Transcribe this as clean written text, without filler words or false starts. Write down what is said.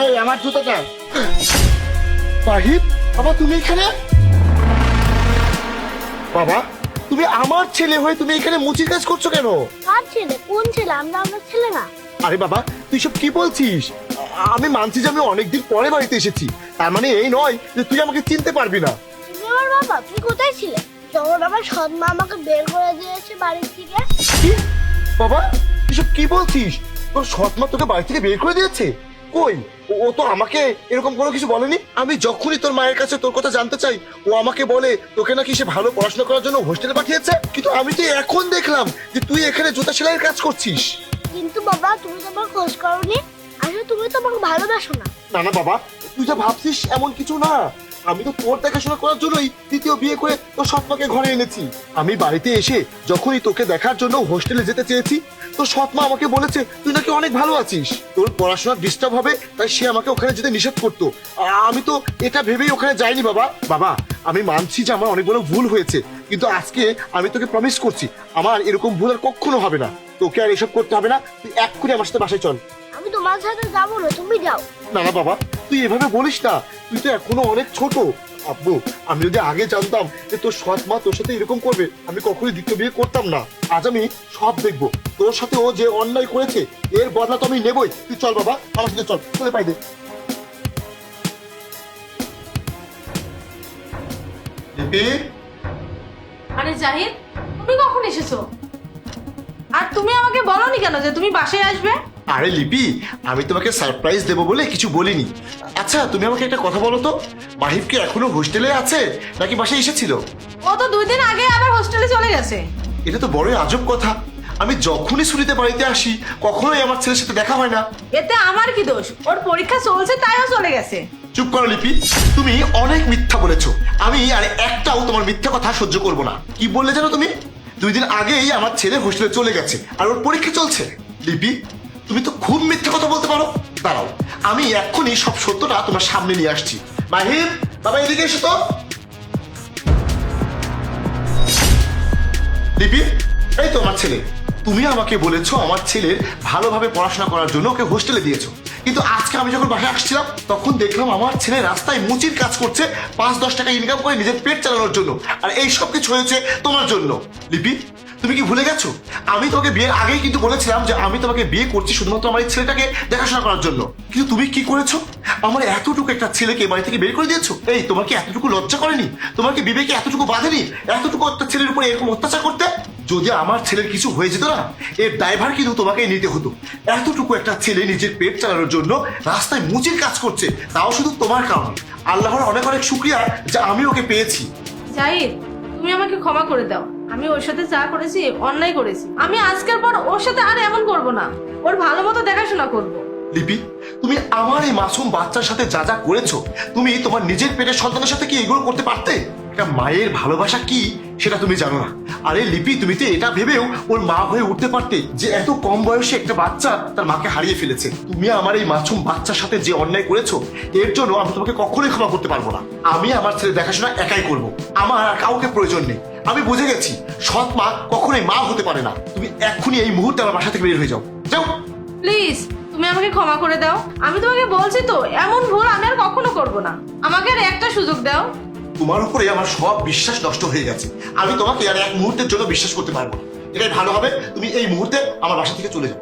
এই আমার জুতোটা। মাহিব, বাবা তুমি এখানে? বাবা তুমি আমার ছেলে হয়ে তুমি এখানে মুচির কাজ করছো কেন? কার ছেলে? কোন ছেলে? আমরা আমার ছেলে না। আরে বাবা তুই সব কি বলছিস? আমি মানছি যে আমি অনেকদিন পরে বাড়িতে এসেছি, তার মানে এই নয় যে তুই আমাকে চিনতে পারবি না। তুমি আমার বাবা? তুমি কোথায় ছিলে যখন আমার সৎ মা আমাকে বের করে দিয়েছে বাড়ির থেকে? কি বাবা তুই সব কি বলছিস? তোর সৎ মা তোকে বাড়ি থেকে বের করে দিয়েছে? কই, ও তো আমাকে এরকম কোনো কিছু বলেনি। আমি যখনই তোর মায়ের কাছে তোর কথা জানতে চাই ও আমাকে বলে তোকে নাকি সে ভালো পড়াশোনা করার জন্য হোস্টেলে পাঠিয়েছে, কিন্তু আমি তো এখন দেখলাম যে তুই এখানে জুতা সেলাইয়ের কাজ করছিস। কিন্তু বাবা তুমি তো আমার খোঁজ করোনি। আসলে তুমি তো আমাকে ভালোবাসো না। না না বাবা, তুই যা ভাবছিস এমন কিছু না। আমি তো তোর দেখাশোনা করার জন্যই দ্বিতীয় বিয়ে করে তোর সৎ মাকে ঘরে এনেছি। আমি বাড়িতে এসে যখনই তোকে দেখার জন্য হোস্টেলে যেতে চেয়েছি, তোর সৎ মা আমাকে বলেছে তুই নাকি অনেক ভালো আছিস, তোর পড়াশোনা ডিস্টার্ব হবে, তাই সে আমাকে ওখানে যেতে নিষেধ করতো। আমি তো এটা ভেবেই ওখানে যাইনি বাবা। বাবা আমি মানছি যে আমার অনেক বড় ভুল হয়েছে, কিন্তু আজকে আমি তোকে প্রমিস করছি আমার এরকম ভুল আর কখনো হবে না। তোকে আর এসব করতে হবে না, তুই এক্ষুনি আমার সাথে বাসায় চল। আমি তোমার সাথে যাবো না, তুমি যাও। না না বাবা তুই এভাবে বলিস না, তুই তো এখনো অনেক ছোট। আব্বু আমি যদি আগে জানতাম যে তোর সৎ মা তোর সাথে এরকম করবে, আমি কখনোই দ্বিতীয় বিয়ে করতাম না। আজ আমি সব দেখবো, তোর সাথে ও যে অন্যায় করেছে এর বদলা তো আমি নেবই। তুই চল বাবা আমার সাথে চল, চলে পাই দে। লিপি, আরে জাহিদ, তুমি কখন এসেছো? আর তুমি আমাকে বলোনি কেন যে তুমি বাসায় আসবে? আরে লিপি আমি তোমাকে সারপ্রাইজ দেবো বলে কিছু বলিনি। আচ্ছা তুমি আমাকে একটা কথা বলো তো, মাহিব কি এখনো হোস্টেলে আছে নাকি বাসায় এসেছিল? ও তো 2 দিন আগে আবার হোস্টেলে চলে গেছে। এটা তো বড়ই আজব কথা, আমি যখনই ছুটিতে বাড়িতে আসি কখনোই আমার ছেলের সাথে দেখা হয় না। এতে আমার কি দোষ? ওর পরীক্ষা চলছে তাইও চলে গেছে। চুপ করো লিপি, তুমি অনেক মিথ্যা বলেছো। আমি আর একটাও তোমার মিথ্যা কথা সহ্য করব না। কি বললে জানো তুমি? 2 দিন আগেই আমার ছেলে হোস্টেলে চলে গেছে আর ওর পরীক্ষা চলছে। লিপি তুমি তো খুব মিথ্যা কথা বলতে পারো। দাঁড়াও আমি এক্ষুনি সব সত্যটা তোমার সামনে নিয়ে আসছি। মাহিব বাবা এদিকে এসো তো। লিপি এই তো আমার ছেলে, তুমি আমাকে বলেছো আমার ছেলের ভালোভাবে পড়াশোনা করার জন্য ওকে হোস্টেলে দিয়েছো, কিন্তু আজকে আমি যখন বাসায় আসছিলাম তখন দেখলাম আমার ছেলে রাস্তায় মুচির কাজ করছে 5-10 টাকা ইনকাম করে নিজের পেট চালানোর জন্য, আর এই সব কিছু হয়েছে তোমার জন্য। লিপি তুমি কি ভুলে গেছো? আমি তোমাকে বিয়ের আগেই কিন্তু বলেছিলাম যে আমি তোমাকে বিয়ে করছি শুধুমাত্র আমার এই ছেলেটাকে দেখাশোনা করার জন্য, কিন্তু তুমি কি করেছো? আমার এতটুকু একটা ছেলেকে বাড়ি থেকে বের করে দিয়েছো। এই তোমার কি এতটুকু লজ্জা করেনি? তোমার কি বিবেকে এতটুকু বাঁধেনি এতটুকু একটা ছেলের উপরে এরকম অত্যাচার করতে? যদি আমার ছেলের কিছু হয়ে যেত না, এর দায়ভার কিন্তু তোমাকেই নিতে হতো। এতটুকু একটা ছেলে নিজের পেট চালানোর জন্য রাস্তায় মুচির কাজ করছে, তাও শুধু তোমার কারণে। আল্লাহর অনেক অনেক শুকরিয়া যে আমি ওকে পেয়েছি। জাহিদ, তুমি আমাকে ক্ষমা করে দাও। আমি ওর সাথে যা করেছি অন্যায় করেছি। আমি আজকের পর ওর সাথে আর এমন করব না। ওর ভালো মতো দেখাশোনা করব। লিপি তুমি আমার এই মাসুম বাচ্চার সাথে যা যা করেছো, তুমি তোমার নিজের পেটের সন্তানের সাথে কি এগুলো করতে পারতে? একটা মায়ের ভালোবাসা কি সেটা তুমি জানো না। আরে লিপি তুমি তো এটা ভেবেও ওর মা হয়ে উঠতে পারতে যে এত কম বয়সে একটা বাচ্চা তার মাকে হারিয়ে ফেলেছে। তুমি আমার এই মাসুম বাচ্চার সাথে যে অন্যায় করেছো এর জন্য আমি তোমাকে কখনোই ক্ষমা করতে পারবো না। আমি আমার ছেলে দেখাশোনা একাই করব, আমার আর কাউকে প্রয়োজন নেই। আমি বুঝে গেছি সৎ মা কখনোই মা হতে পারে না। তুমি এক্ষুনি এই মুহূর্তে আমার বাসা থেকে বের হয়ে যাও, যাও। প্লিজ তুমি আমাকে ক্ষমা করে দাও। আমি তোমাকে বলছি তো এমন ভুল আমি আর কখনো করব না। আমাকে আর একটা সুযোগ দাও। তোমার উপরে আমার সব বিশ্বাস নষ্ট হয়ে গেছে। আমি তোমাকে আর এক মুহূর্তের জন্য বিশ্বাস করতে পারবো না। এটাই ভালো হবে তুমি এই মুহূর্তে আমার বাসা থেকে চলে যাও।